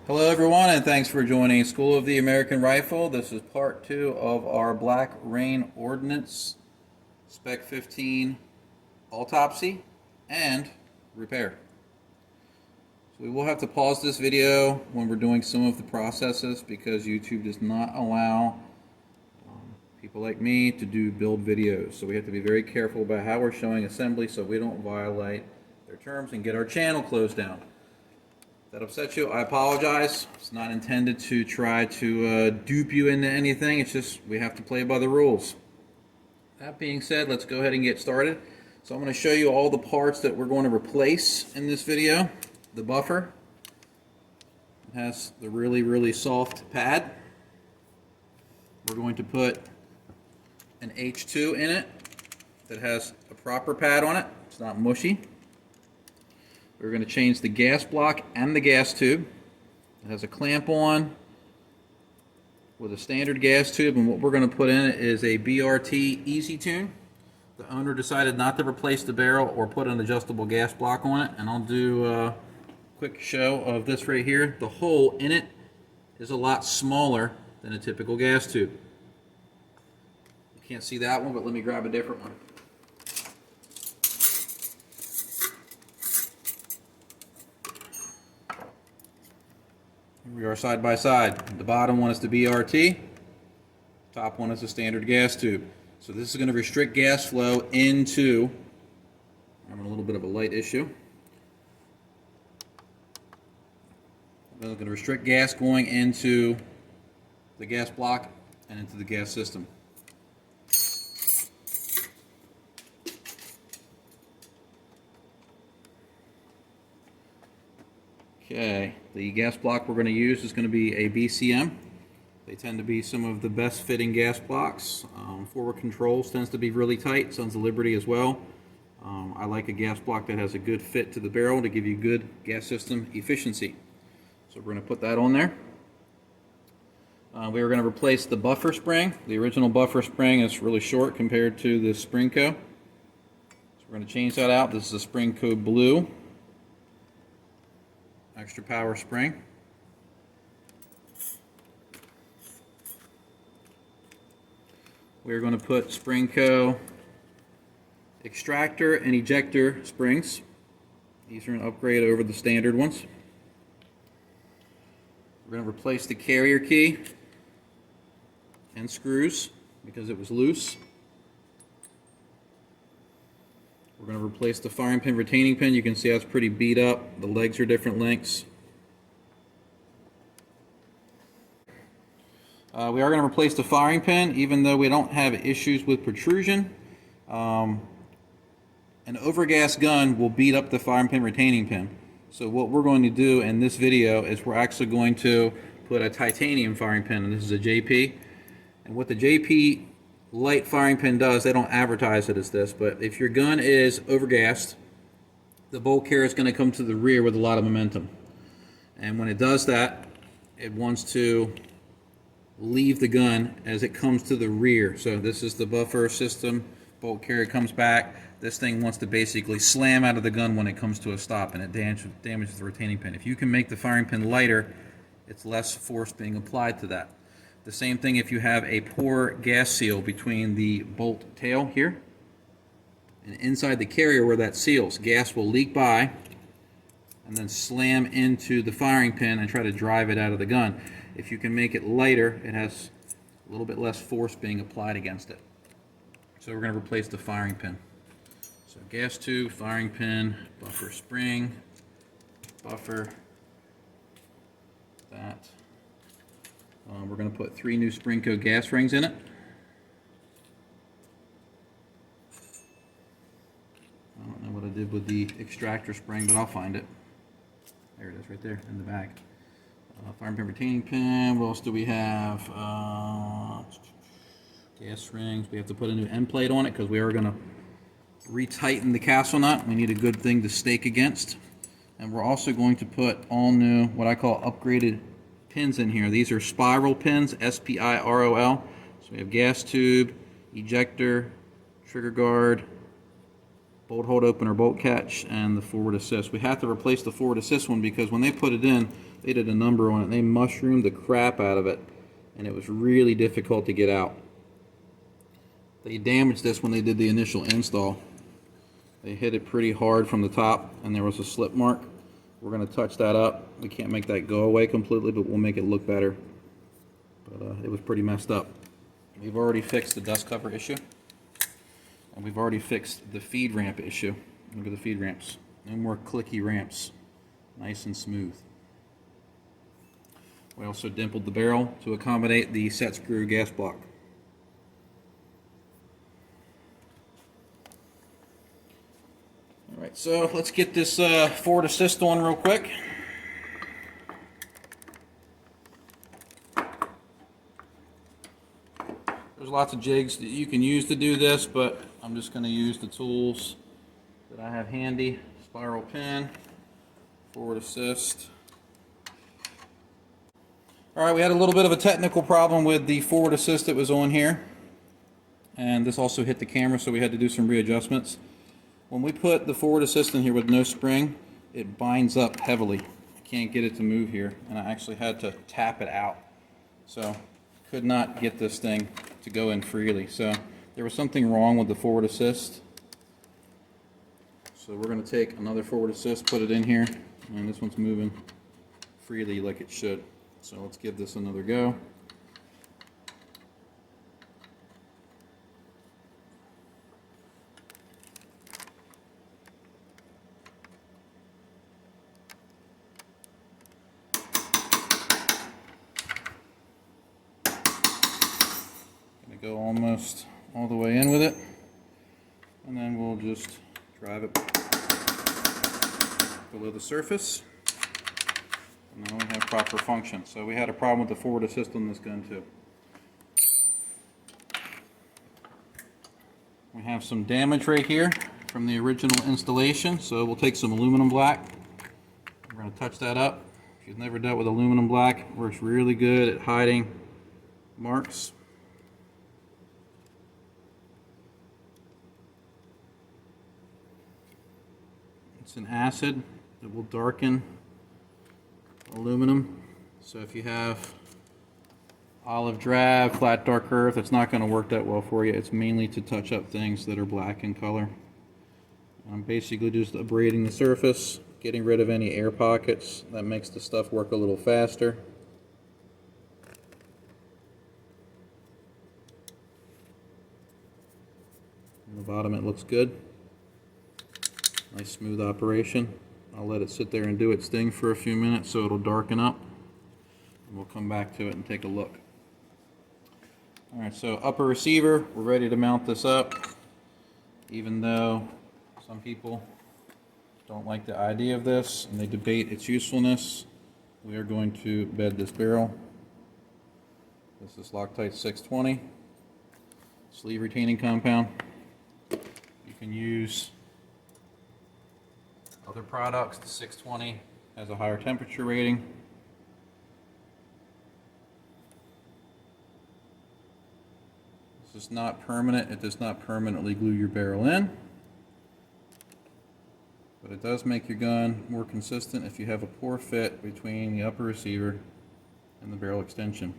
Hello everyone, and thanks for joining School of the American Rifle. This is part 2 of our Black Rain Ordnance SPEC15 Autopsy and Repair. So we will have to pause this video when we're doing some of the processes because YouTube does not allow people like me to do build videos. So we have to be very careful about how we're showing assembly so we don't violate their terms and get our channel closed down. If that upsets you, I apologize. It's not intended to try to dupe you into anything. It's just we have to play by the rules. That being said, let's go ahead and get started. So I'm going to show you all the parts that we're going to replace in this video. The buffer. It has the really soft pad. We're going to put an H2 in it that has a proper pad on it. It's not mushy. We're going to change the gas block and the gas tube. It has a clamp on with a standard gas tube, and what we're going to put in it is a BRT Easy Tune. The owner decided not to replace the barrel or put an adjustable gas block on it, and I'll do a quick show of this right here. The hole in it is a lot smaller than a typical gas tube. You can't see that one, but let me grab a different one. We are side by side. The bottom one is the BRT, top one is the standard gas tube. So this is going to restrict gas flow into, I'm having a little bit of a light issue. It's going to restrict gas going into the gas block and into the gas system. Okay, the gas block we're going to use is going to be a BCM. They tend to be some of the best fitting gas blocks. Forward controls tends to be really tight, Sons of Liberty as well. I like a gas block that has a good fit to the barrel to give you good gas system efficiency. So we're going to put that on there. We are going to replace the buffer spring. The original buffer spring is really short compared to the Sprinco. So we're going to change that out. This is a Sprinco Blue extra power spring. We're going to put Sprinco Extractor and Ejector springs. These are an upgrade over the standard ones. We're going to replace the carrier key and screws because it was loose. We're going to replace the firing pin retaining pin. You can see that's pretty beat up. The legs are different lengths. We are going to replace the firing pin even though we don't have issues with protrusion. An overgas gun will beat up the firing pin retaining pin. So what we're going to do in this video is we're actually going to put a titanium firing pin, and this is a JP. And what the JP light firing pin does, they don't advertise it as this, but if your gun is overgassed, the bolt carrier is going to come to the rear with a lot of momentum. And when it does that, it wants to leave the gun as it comes to the rear. So this is the buffer system. Bolt carrier comes back. This thing wants to basically slam out of the gun when it comes to a stop, and it damages the retaining pin. If you can make the firing pin lighter, it's less force being applied to that. The same thing if you have a poor gas seal between the bolt tail here and inside the carrier where that seals. Gas will leak by and then slam into the firing pin and try to drive it out of the gun. If you can make it lighter, it has a little bit less force being applied against it. So we're going to replace the firing pin. So gas tube, firing pin, buffer spring, buffer, that. We're going to put 3 new Sprinco gas rings in it. I don't know what I did with the extractor spring, but I'll find it. There it is right there in the back. Firing pin retaining pin. What else do we have? Gas rings. We have to put a new end plate on it because we are going to retighten the castle nut. We need a good thing to stake against. And we're also going to put all new, what I call upgraded pins in here. These are spiral pins, S-P-I-R-O-L. So we have gas tube, ejector, trigger guard, bolt hold opener, bolt catch, and the forward assist. We have to replace the forward assist one because when they put it in, They did a number on it. They mushroomed the crap out of it, and it was really difficult to get out. They damaged this when they did the initial install. They hit it pretty hard from the top, and there was a slip mark. We're going to touch that up. We can't make that go away completely, but we'll make it look better. But it was pretty messed up. We've already fixed the dust cover issue, and we've already fixed the feed ramp issue. Look at the feed ramps. No more clicky ramps. Nice and smooth. We also dimpled the barrel to accommodate the set screw gas block. Alright, so let's get this Forward Assist on real quick. There's lots of jigs that you can use to do this, but I'm just going to use the tools that I have handy. Spiral pin, Forward Assist. Alright, we had a little bit of a technical problem with the Forward Assist that was on here. And this also hit the camera, so we had to do some readjustments. When we put the Forward Assist in here with no spring, it binds up heavily. I can't get it to move here, and I actually had to tap it out. So, could not get this thing to go in freely. So, there was something wrong with the Forward Assist. So we're going to take another Forward Assist, put it in here, and this one's moving freely like it should. So let's give this another go. Gonna go almost all the way in with it, and then we'll just drive it below the surface, and then we have proper function. So we had a problem with the Forward Assist on this gun too. We have some damage right here from the original installation, so we'll take some aluminum black. We're going to touch that up. If you've never dealt with aluminum black, it works really good at hiding marks. It's an acid that will darken aluminum. So if you have olive drab, flat dark earth, it's not going to work that well for you. It's mainly to touch up things that are black in color. I'm basically just abrading the surface, getting rid of any air pockets. That makes the stuff work a little faster. On the bottom it looks good. Nice smooth operation. I'll let it sit there and do its thing for a few minutes so it'll darken up. And we'll come back to it and take a look. Alright, so upper receiver, we're ready to mount this up. Even though some people don't like the idea of this and they debate its usefulness, we are going to bed this barrel. This is Loctite 620, sleeve retaining compound. You can use other products. The 620 has a higher temperature rating. This is not permanent. It does not permanently glue your barrel in, but it does make your gun more consistent if you have a poor fit between the upper receiver and the barrel extension.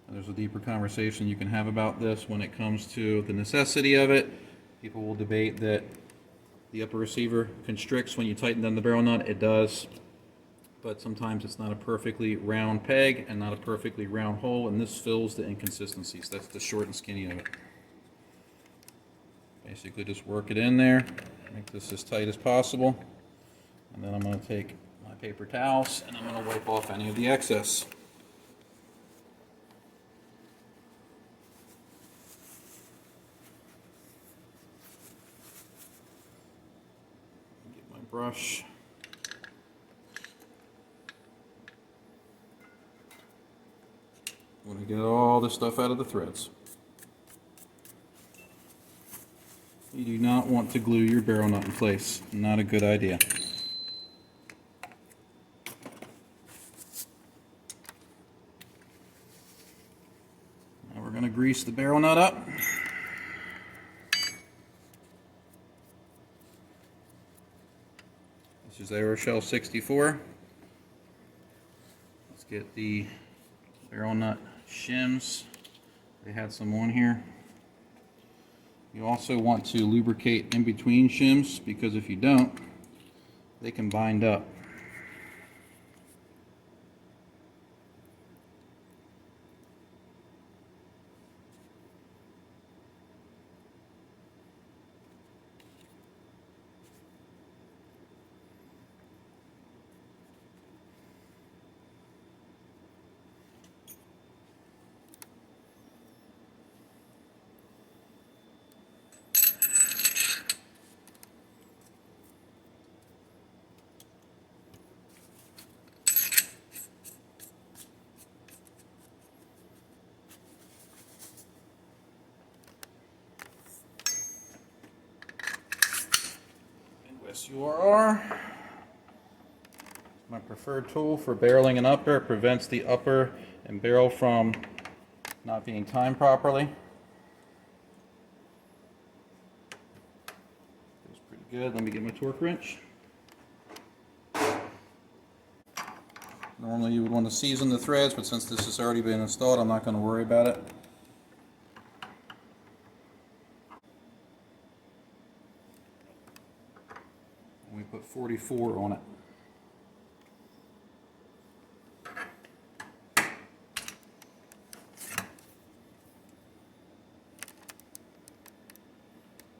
And there's a deeper conversation you can have about this when it comes to the necessity of it. People will debate that the upper receiver constricts when you tighten down the barrel nut. It does, but sometimes it's not a perfectly round peg and not a perfectly round hole, and this fills the inconsistencies. That's the short and skinny of it. Basically just work it in there, make this as tight as possible, and then I'm going to take my paper towels and I'm going to wipe off any of the excess. Get my brush. I'm going to get all the stuff out of the threads. You do not want to glue your barrel nut in place. Not a good idea. Now we're going to grease the barrel nut up. This is Aeroshell 64. get the barrel nut shims. They had some on here. You also want to lubricate in between shims, because if you don't, they can bind up. SURR, my preferred tool for barreling an upper. It prevents the upper and barrel from not being timed properly. Feels pretty good. Let me get my torque wrench. Normally you would want to season the threads, but since this has already been installed, I'm not going to worry about it. We put 44 on it.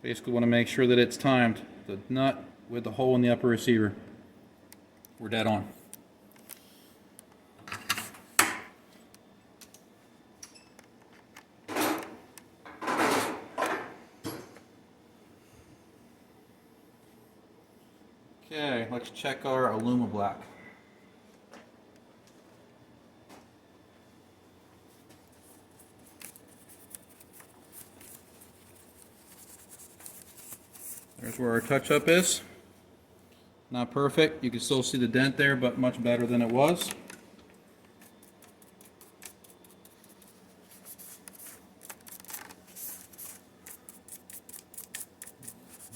Basically want to make sure that it's timed, the nut with the hole in the upper receiver. We're dead on. Okay, let's check our Aluma Black. There's where our touch-up is. Not perfect. You can still see the dent there, but much better than it was.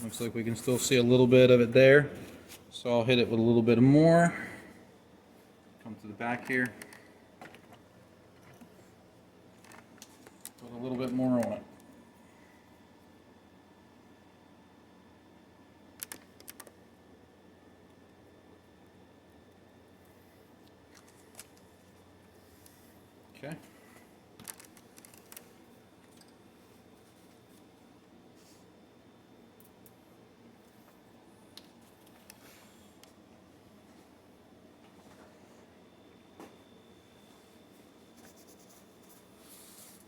Looks like we can still see a little bit of it there. So I'll hit it with a little bit more. Come to the back here. Put a little bit more on it. Okay.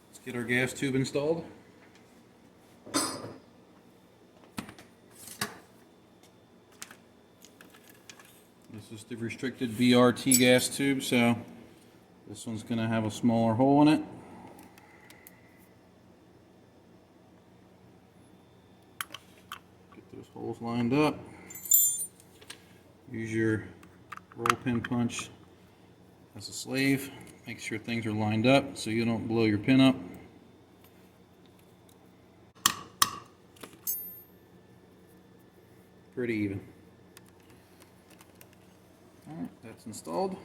Let's get our gas tube installed. This is the restricted BRT gas tube, so this one's going to have a smaller hole in it. Get those holes lined up. Use your roll pin punch as a slave. Make sure things are lined up so you don't blow your pin up. Pretty even. Alright, that's installed.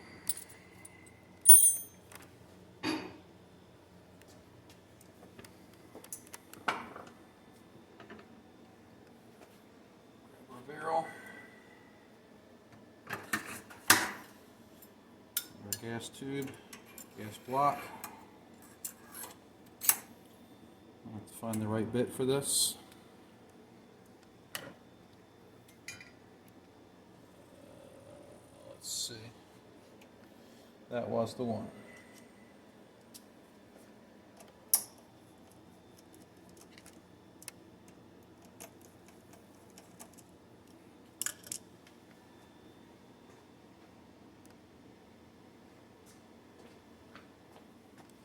Barrel, our gas tube, gas block. I'll have to find the right bit for this. Let's see. That was the one.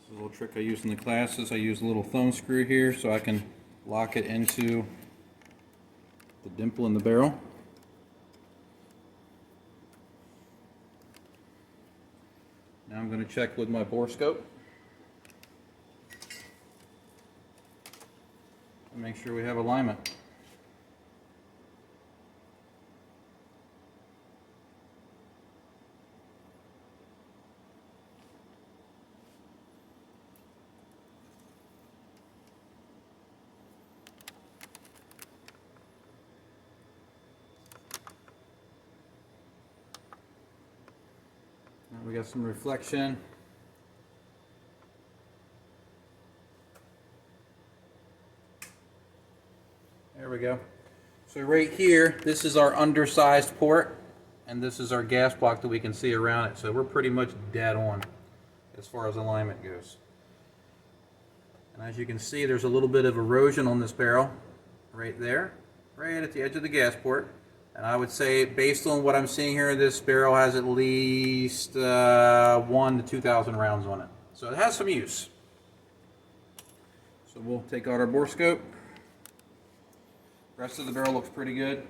A little trick I use in the classes, I use a little thumb screw here so I can lock it into the dimple in the barrel. Now I'm going to check with my bore scope and make sure we have alignment. We got some reflection. There we go. So right here, this is our undersized port, and this is our gas block that we can see around it. So we're pretty much dead on as far as alignment goes. And as you can see, there's a little bit of erosion on this barrel right there, right at the edge of the gas port. And I would say, based on what I'm seeing here, this barrel has at least 1,000 to 2,000 rounds on it. So it has some use. So we'll take out our bore scope. The rest of the barrel looks pretty good.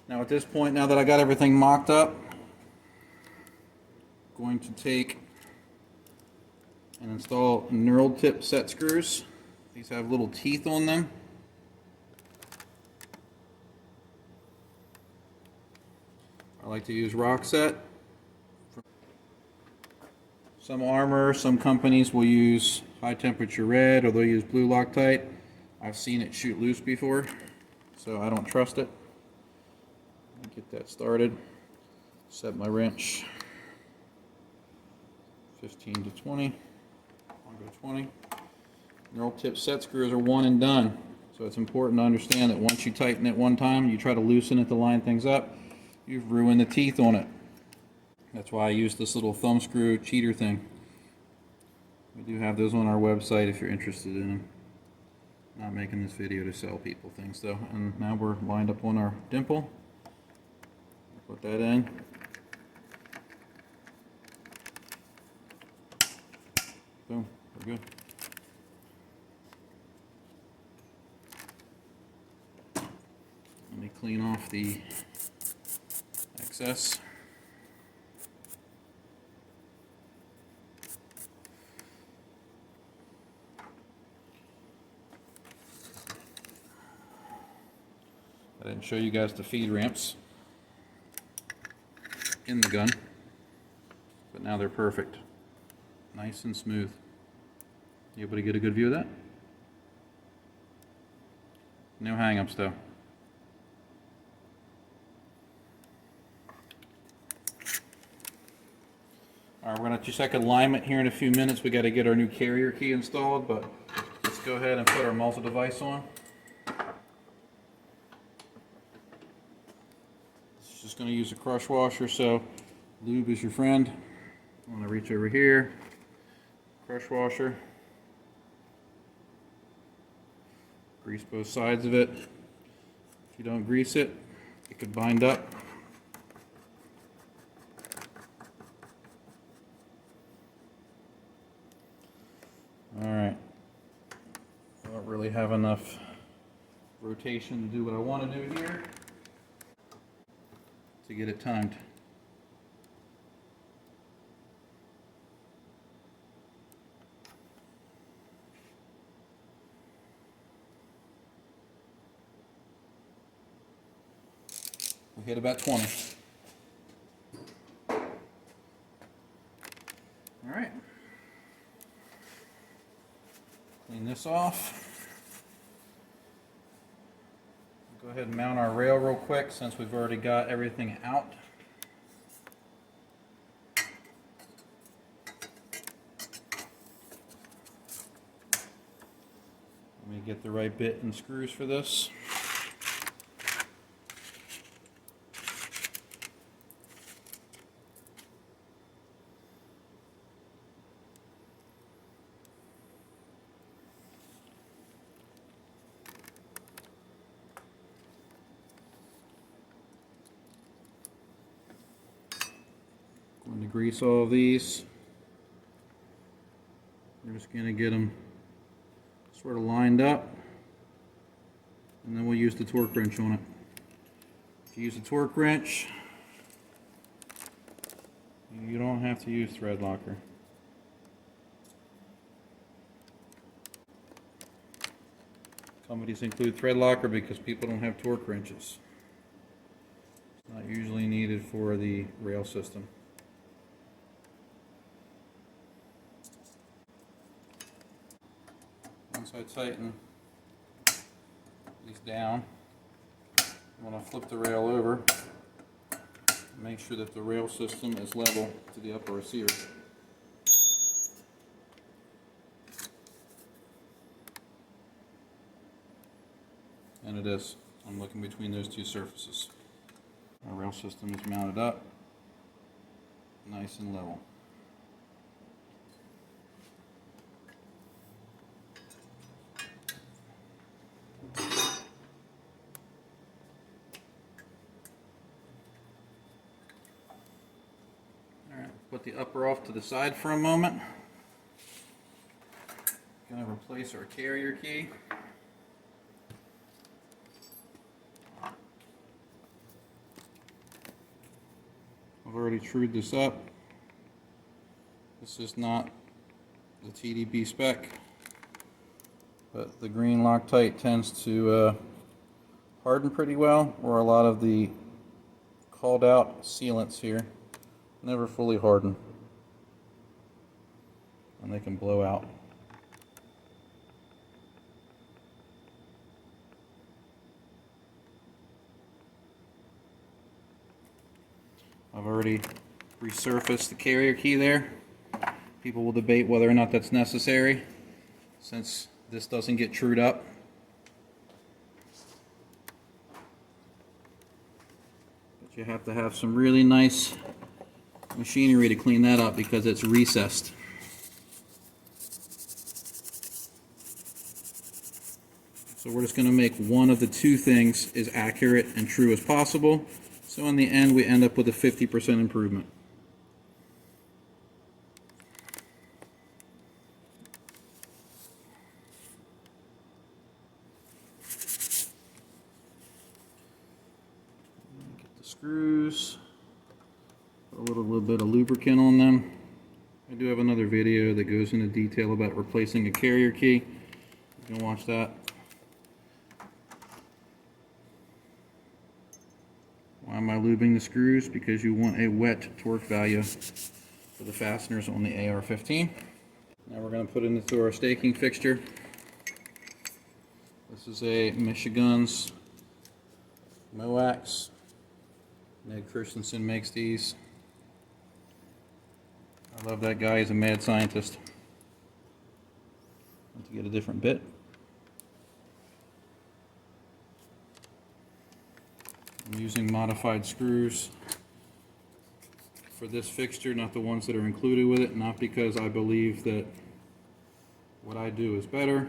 Now at this point, now that I got everything mocked up, I'm going to take and install knurled tip set screws. These have little teeth on them. I like to use rock set. Some armor, some companies will use high temperature red, or they'll use blue Loctite. I've seen it shoot loose before, so I don't trust it. Get that started. Set my wrench 15 to 20. I'll go 20. Knurled tip set screws are one and done. So it's important to understand that once you tighten it one time, you try to loosen it to line things up, you've ruined the teeth on it. That's why I use this little thumb screw cheater thing. We do have those on our website if you're interested in them. Not making this video to sell people things though. And now we're lined up on our dimple. Put that in. Boom, we're good. Let me clean off the excess. I didn't show you guys the feed ramps in the gun, but now they're perfect, nice and smooth. You able to get a good view of that? No hang-ups though. Alright, we're going to check alignment here in a few minutes. We got to get our new carrier key installed, but let's go ahead and put our muzzle device on. Just going to use a crush washer, so lube is your friend. I'm going to reach over here, crush washer, grease both sides of it. If you don't grease it, it could bind up. Alright, I don't really have enough rotation to do what I want to do here to get it timed. We hit about 20. All right. Clean this off. Go ahead and mount our rail real quick since we've already got everything out. Let me get the right bit and screws for this. Going to grease all of these. We're just going to get them sort of lined up, and then we'll use the torque wrench on it. If you use a torque wrench, you don't have to use thread locker. Companies include thread locker because people don't have torque wrenches. It's not usually needed for the rail system. Once I tighten down. I'm going to flip the rail over. Make sure that the rail system is level to the upper receiver. And it is. I'm looking between those two surfaces. Our rail system is mounted up, nice and level. Alright, put the upper off to the side for a moment. Going to replace our carrier key. I've already trued this up. This is not the TDB spec, but the green Loctite tends to harden pretty well, where a lot of the called out sealants here never fully harden, and they can blow out. I've already resurfaced the carrier key there. People will debate whether or not that's necessary, since this doesn't get trued up. But you have to have some really nice machinery to clean that up because it's recessed. So we're just going to make one of the two things as accurate and true as possible. So in the end, we end up with a 50% improvement. Get the screws, put a little bit of lubricant on them. I do have another video that goes into detail about replacing a carrier key. You can watch that. Why am I lubing the screws? Because you want a wet torque value for the fasteners on the AR15. Now we're going to put it into our staking fixture. This is a Michigan's MOAX. Ned Christensen makes these. I love that guy, he's a mad scientist. To get a different bit. I'm using modified screws for this fixture, not the ones that are included with it, not because I believe that what I do is better,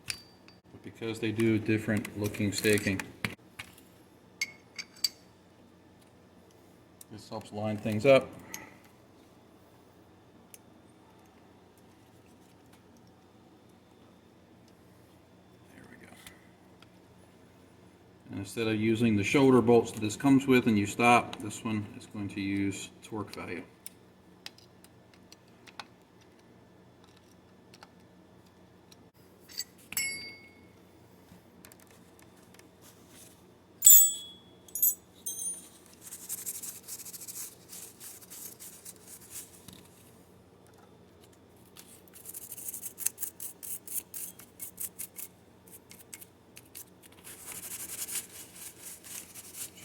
but because they do different looking staking. This helps line things up. And instead of using the shoulder bolts that this comes with and you stop, this one is going to use torque value.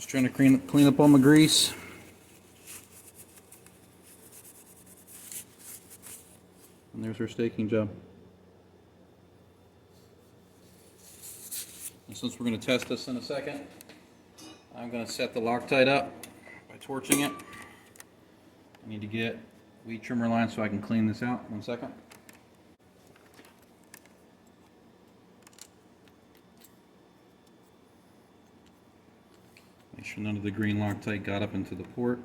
Trying to clean up all my grease. And there's our staking job. And since we're going to test this in a second, I'm going to set the Loctite up by torching it. I need to get weed trimmer line so I can clean this out. 1 second. Make sure none of the green Loctite got up into the port.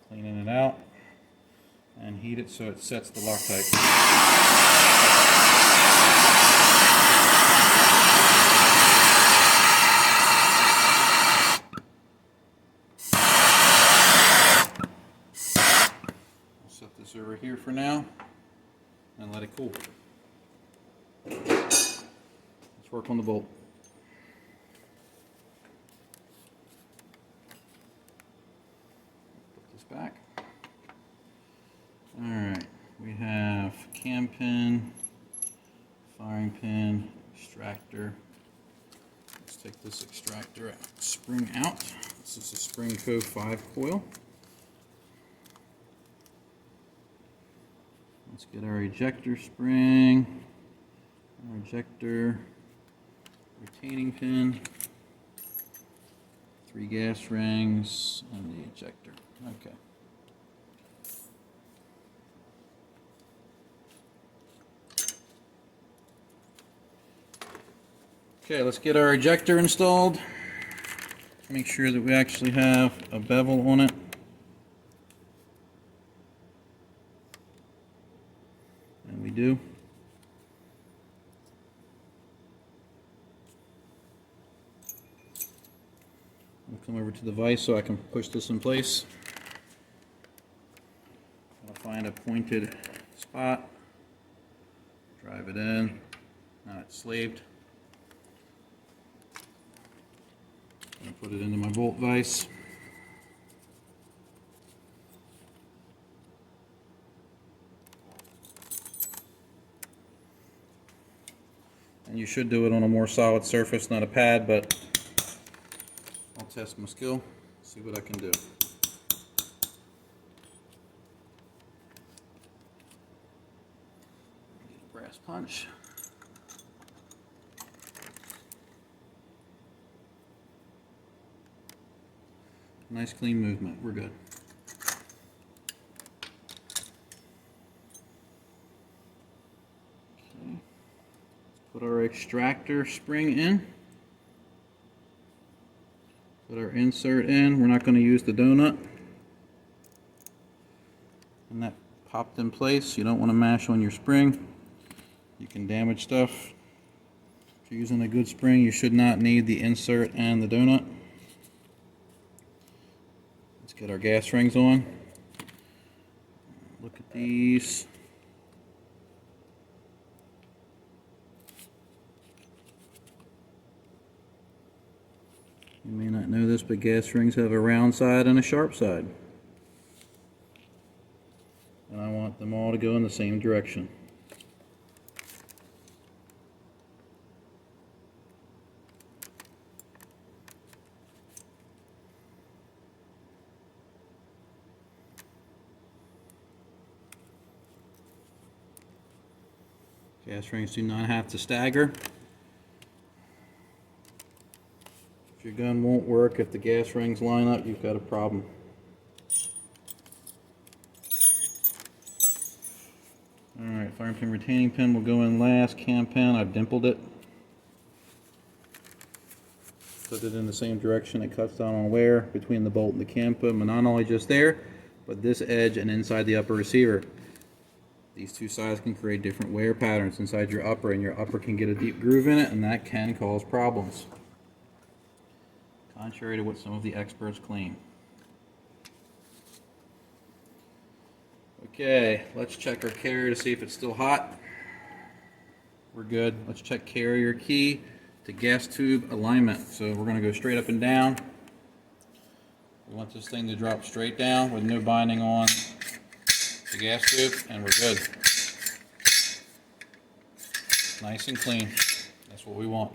Cleaning it out and heat it so it sets the Loctite. I'll set this over here for now and let it cool. Let's work on the bolt. back. Alright, we have cam pin, firing pin, extractor. Let's take this extractor spring out. This is a Sprinco 5 coil. Let's get our ejector spring, our ejector, retaining pin, 3 gas rings, and the ejector. Okay. Okay, let's get our ejector installed. Make sure that we actually have a bevel on it. And we do. I'll come over to the vise so I can push this in place. I'll find a pointed spot, drive it in. Now it's slaved. And put it into my bolt vise. And you should do it on a more solid surface, not a pad, but I'll test my skill, see what I can do. Get a brass punch. Nice clean movement, we're good. Okay. Let's put our extractor spring in. Put our insert in. We're not going to use the donut. And that popped in place. You don't want to mash on your spring. You can damage stuff. If you're using a good spring, you should not need the insert and the donut. Let's get our gas rings on. Look at these. You may not know this, but gas rings have a round side and a sharp side. And I want them all to go in the same direction. Gas rings do not have to stagger. If your gun won't work, if the gas rings line up, you've got a problem. Alright, firing pin, retaining pin will go in last. Cam pin, I've dimpled it. Put it in the same direction. It cuts down on wear between the bolt and the cam pin, but not only just there, but this edge and inside the upper receiver. These two sides can create different wear patterns inside your upper, and your upper can get a deep groove in it, and that can cause problems, contrary to what some of the experts claim. Okay, let's check our carrier to see if it's still hot. We're good. Let's check carrier key to gas tube alignment. So we're going to go straight up and down. We want this thing to drop straight down with no binding on the gas tube, and we're good. Nice and clean. That's what we want.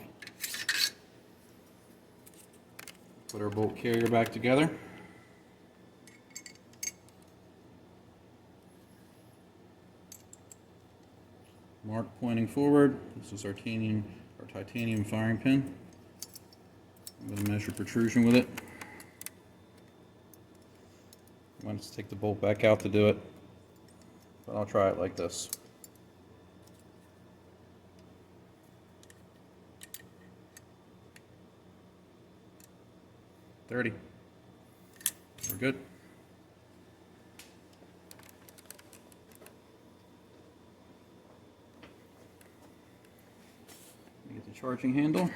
Put our bolt carrier back together. Mark pointing forward. This is our titanium firing pin. I'm going to measure protrusion with it. I want to take the bolt back out to do it, but I'll try it like this. $30. We're good. Get the charging handle.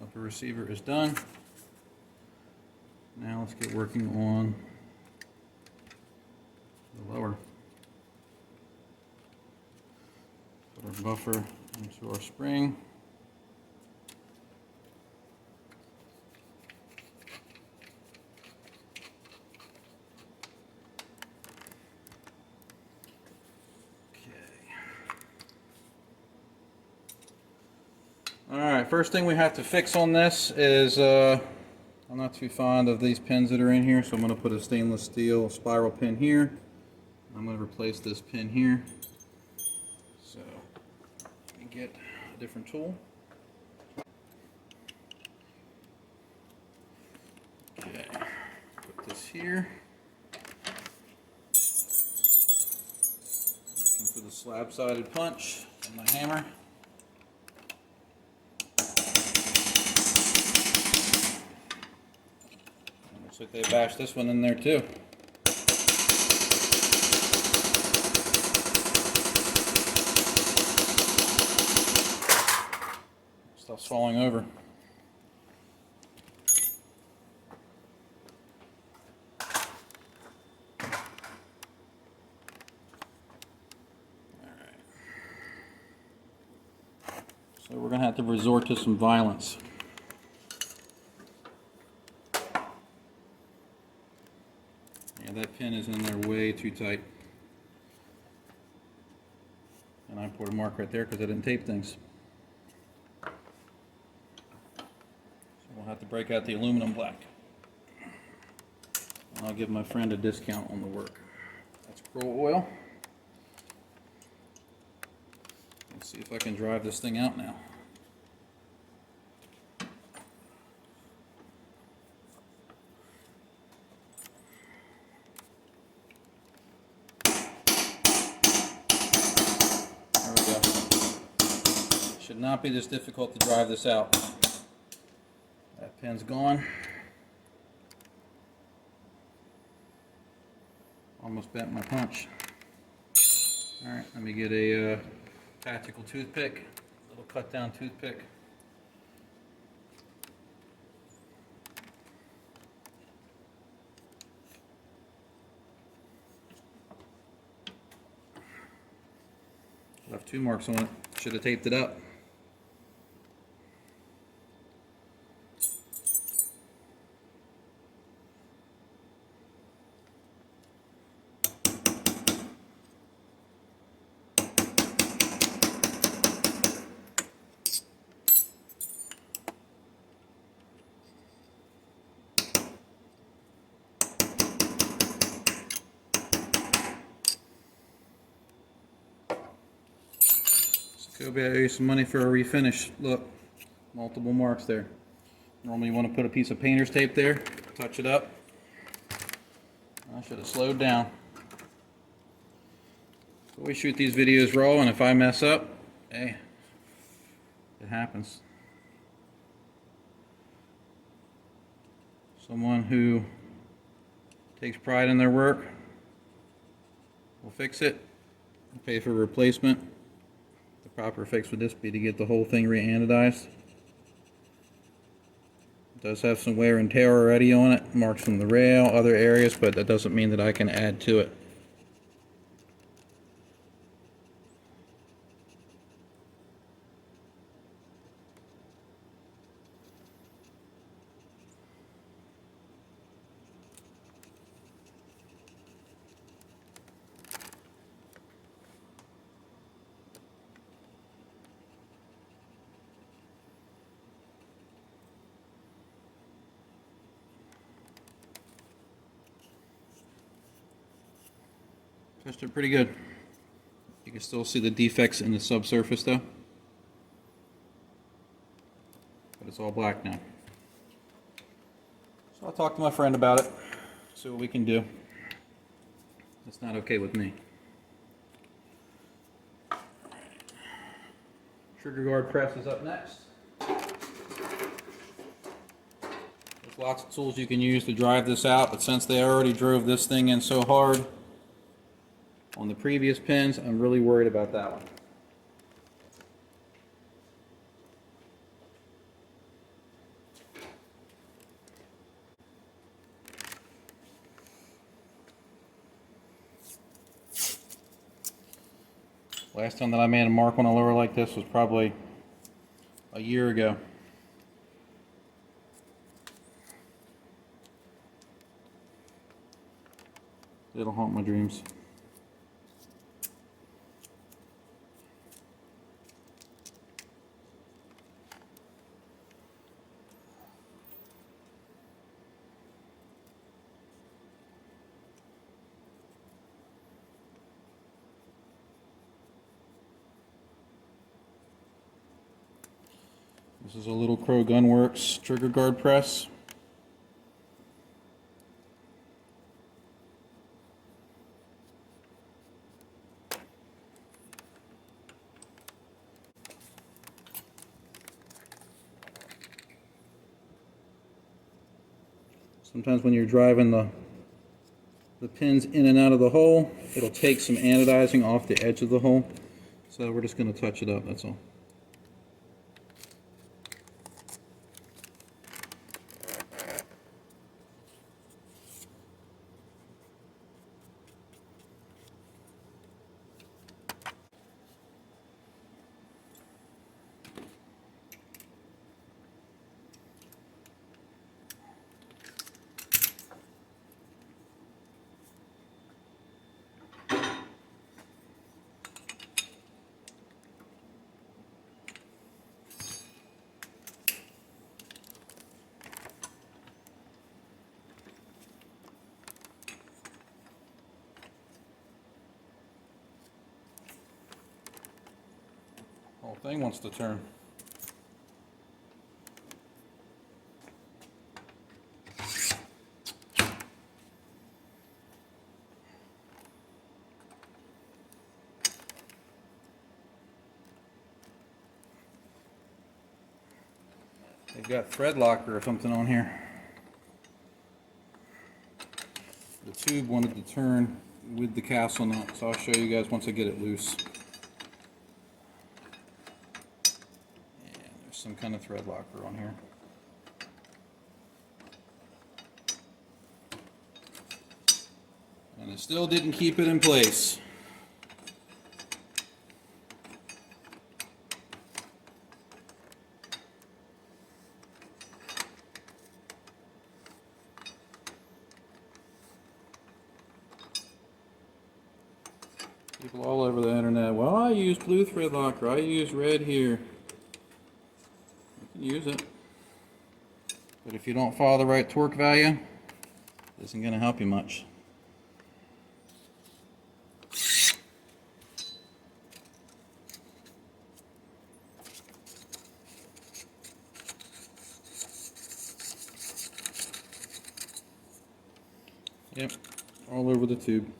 Upper receiver is done. Now let's get working on the lower. our buffer into our spring. Alright, first thing we have to fix on this is, I'm not too fond of these pins that are in here, so I'm going to put a stainless steel spiral pin here. I'm going to replace this pin here. So, let me get a different tool. Okay, put this here. Looking for the slab-sided punch and my hammer. Looks like they bashed this one in there too. Stuff's falling over. So we're going to have to resort to some violence. Yeah, that pin is in there way too tight. And I put a mark right there because I didn't tape things. So we'll have to break out the aluminum black. And I'll give my friend a discount on the work. That's Coil oil. Let's see if I can drive this thing out now. There we go. Should not be this difficult to drive this out. That pin's gone. Almost bent my punch. Alright, let me get a tactical toothpick, a little cut down toothpick. Left 2 marks on it, should have taped it up. Kobe, I owe you some money for a refinish. Look, multiple marks there. Normally you want to put a piece of painter's tape there, touch it up. I should have slowed down. So we shoot these videos raw, and if I mess up, hey, it happens. Someone who takes pride in their work will fix it, pay for a replacement. The proper fix would just be to get the whole thing re-anodized. It does have some wear and tear already on it, marks from the rail, other areas, but that doesn't mean that I can add to it. Touched it pretty good. You can still see the defects in the subsurface though. But it's all black now. So I'll talk to my friend about it, see what we can do. That's not okay with me. Trigger guard press is up next. There's lots of tools you can use to drive this out, but since they already drove this thing in so hard on the previous pins, I'm really worried about that one. Last time that I made a mark on a lure like this was probably a year ago. It'll haunt my dreams. This is a Little Crow Gunworks trigger guard press. Sometimes when you're driving the pins in and out of the hole, it'll take some anodizing off the edge of the hole. So we're just going to touch it up, that's all. Whole thing wants to turn. They've got thread locker or something on here. The tube wanted to turn with the castle nut, so I'll show you guys once I get it loose. Some kind of thread locker on here. And it still didn't keep it in place. People all over the internet, well, I use blue thread locker, I use red here. Use it, but if you don't follow the right torque value, it isn't going to help you much. Yep, all over the tube.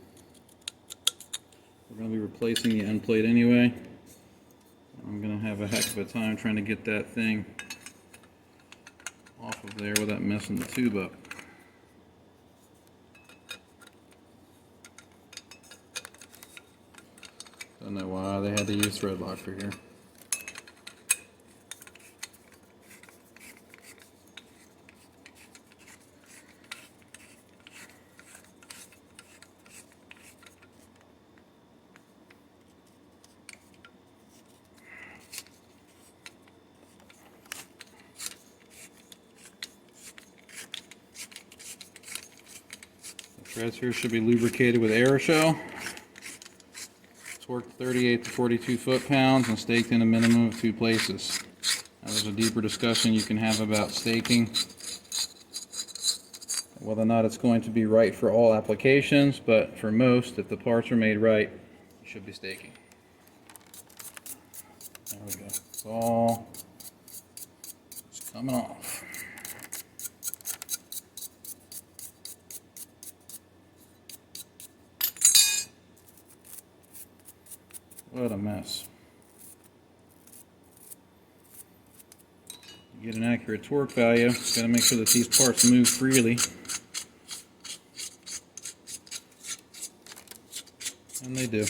We're going to be replacing the end plate anyway. I'm going to have a heck of a time trying to get that thing off of there without messing the tube up. Don't know why they had to use thread locker here. Threads here should be lubricated with aerosol, torqued 38 to 42 foot-pounds, and staked in a minimum of 2 places. Now, there's a deeper discussion you can have about staking, whether or not it's going to be right for all applications, but for most, if the parts are made right, you should be staking. There we go. It's all just coming off. What a mess. To get an accurate torque value, got to make sure that these parts move freely. And they do.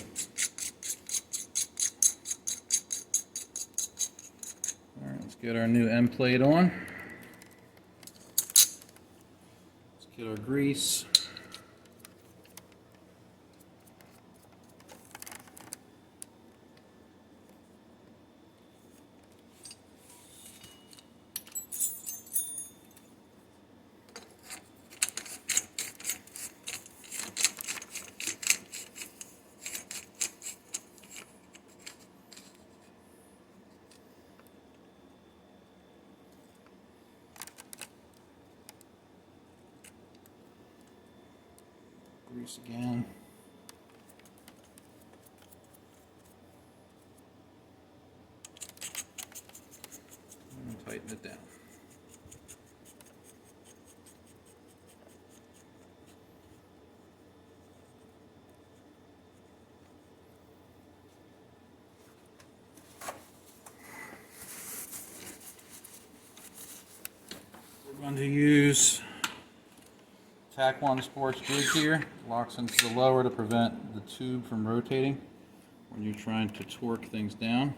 Alright, let's get our new end plate on. Let's get our grease. grease again. And tighten it down. We're going to use Tack 1 sports jig here. Locks into the lower to prevent the tube from rotating when you're trying to torque things down.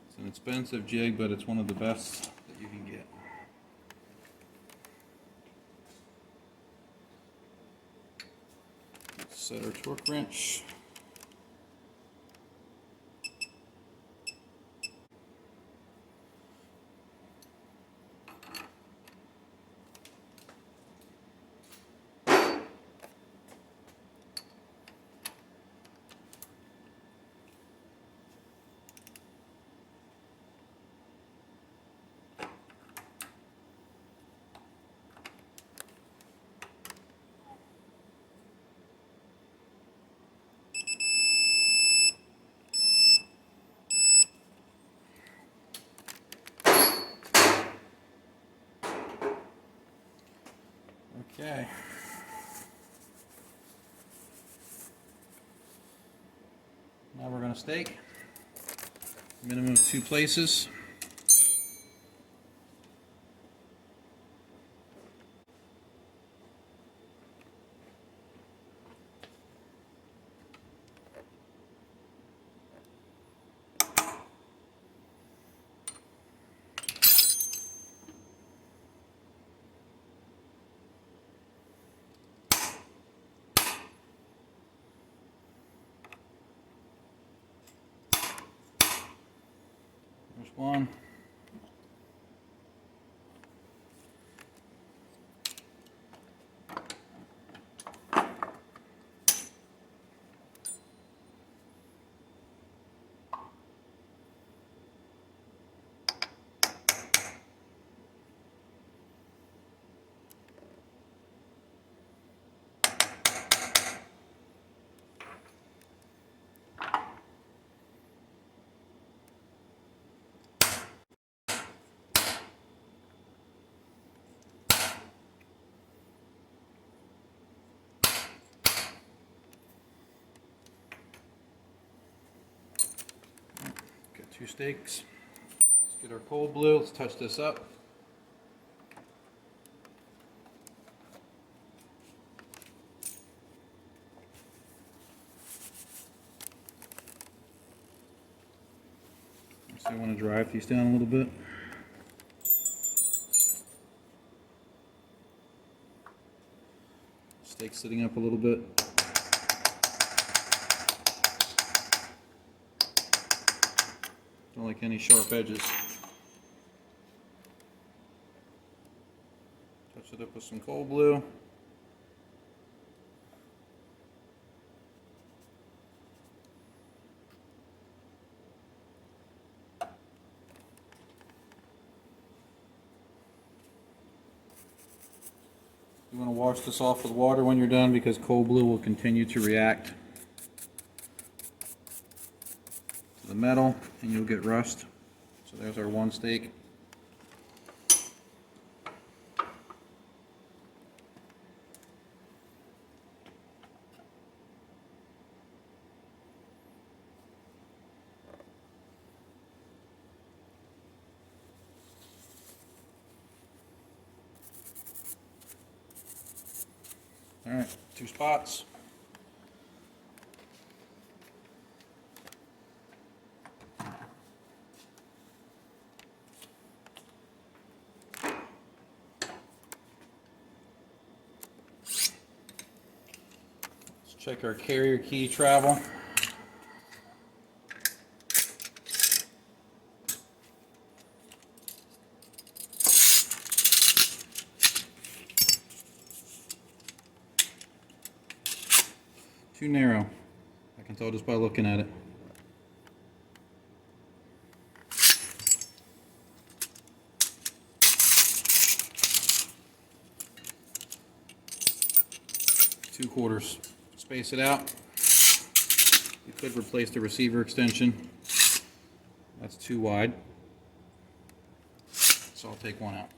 It's an expensive jig, but it's one of the best that you can get. Let's set our torque wrench. Okay. Now we're going to stake. Minimum of 2 places. There's one. Got 2 stakes. Let's get our cold blue. Let's touch this up. So I want to drive these down a little bit. Stake sitting up a little bit. Don't like any sharp edges. Touch it up with some cold blue. You want to wash this off with water when you're done because cold blue will continue to react to the metal and you'll get rust. So there's our 1 stake. All right, 2 spots. Let's check our carrier key travel. Too narrow. I can tell just by looking at it. 2/4. Space it out. You could replace the receiver extension. That's too wide. So I'll take one out.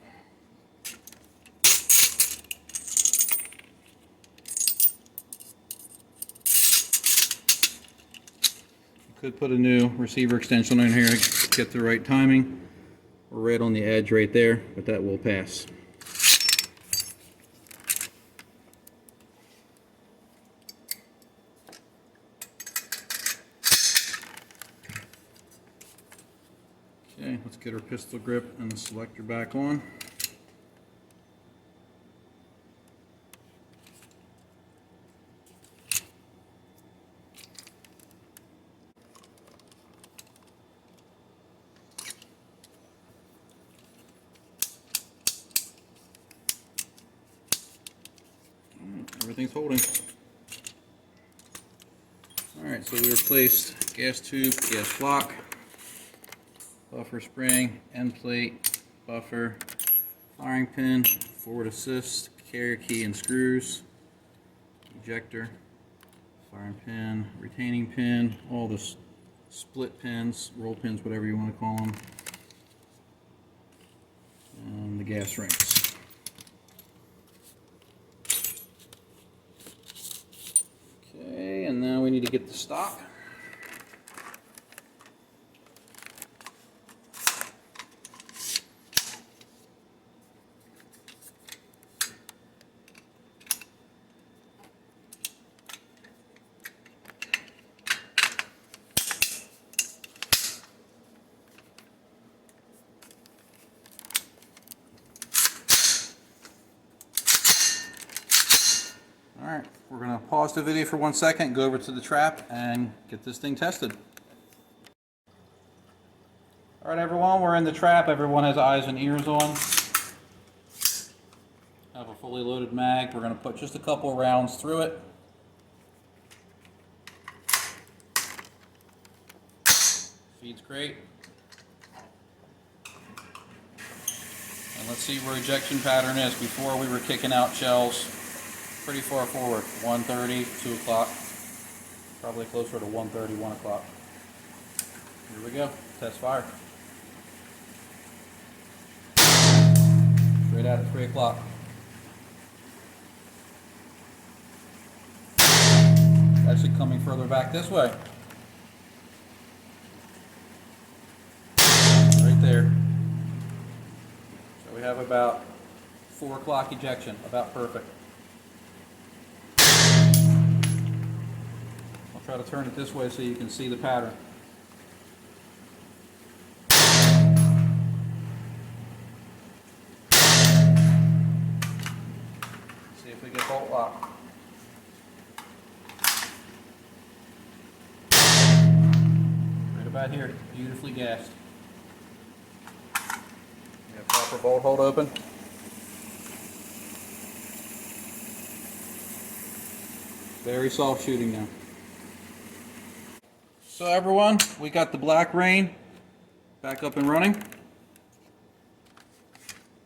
You could put a new receiver extension in here to get the right timing. We're right on the edge right there, but that will pass. Okay, let's get our pistol grip and the selector back on. Everything's holding. Alright, so we replaced gas tube, gas block, buffer spring, end plate, buffer, firing pin, forward assist, carrier key and screws, ejector, firing pin, retaining pin, all the split pins, roll pins, whatever you want to call them, and the gas rings. Okay, and now we need to get the stock. Alright, we're going to pause the video for 1 second, go over to the trap, and get this thing tested. Alright everyone, we're in the trap. Everyone has eyes and ears on. Have a fully loaded mag. We're going to put just a couple rounds through it. Feeds great. And let's see where ejection pattern is. Before we were kicking out shells pretty far forward, 1:30, 2 o'clock, probably closer to 1:30, 1 o'clock. Here we go, test fire. Straight out at 3 o'clock. Actually coming further back this way. Right there. So we have about 4 o'clock ejection, about perfect. Try to turn it this way so you can see the pattern. See if we get bolt lock. Right about here, beautifully gassed. We have proper bolt hold open. Very soft shooting now. So everyone, we got the Black Rain back up and running.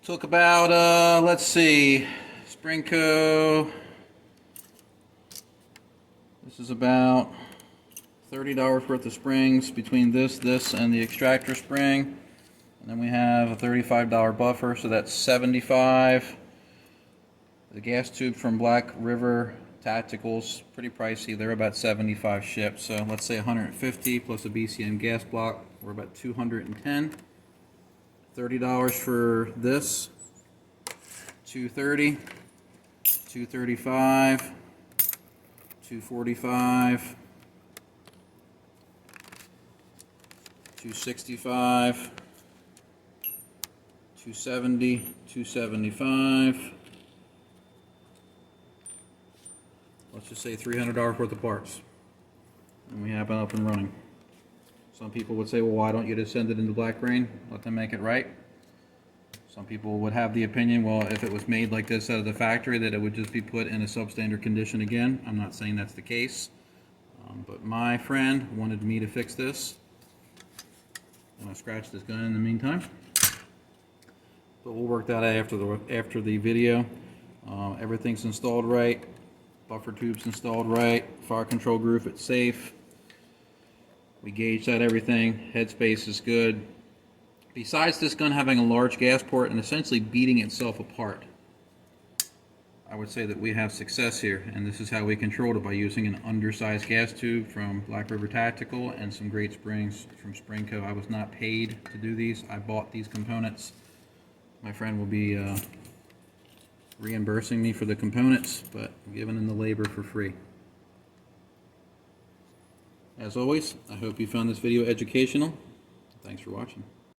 Took about, let's see, Sprinco, this is about $30 worth of springs between this, and the Extractor spring. And then we have a $35 buffer, so that's $75. The gas tube from Black River Tacticals, pretty pricey. They're about $75 shipped, so let's say $150 plus a BCM Gas Block. We're about $210. $30 for this. $230. $235. $245. $265. $270. $275. Let's just say $300 worth of parts, and we have it up and running. Some people would say, well, why don't you just send it into Black Rain, let them make it right? Some people would have the opinion, well, if it was made like this out of the factory, that it would just be put in a substandard condition again. I'm not saying that's the case, but my friend wanted me to fix this. I'm going to scratch this gun in the meantime, but we'll work that out after the video. Everything's installed right. Buffer tubes installed right. Fire control groove, it's safe. We gauged out everything. Headspace is good. Besides this gun having a large gas port and essentially beating itself apart, I would say that we have success here, and this is how we controlled it, by using an undersized gas tube from Black River Tactical and some great springs from Sprinco. I was not paid to do these. I bought these components. My friend will be reimbursing me for the components, but I'm giving him the labor for free. As always, I hope you found this video educational. Thanks for watching.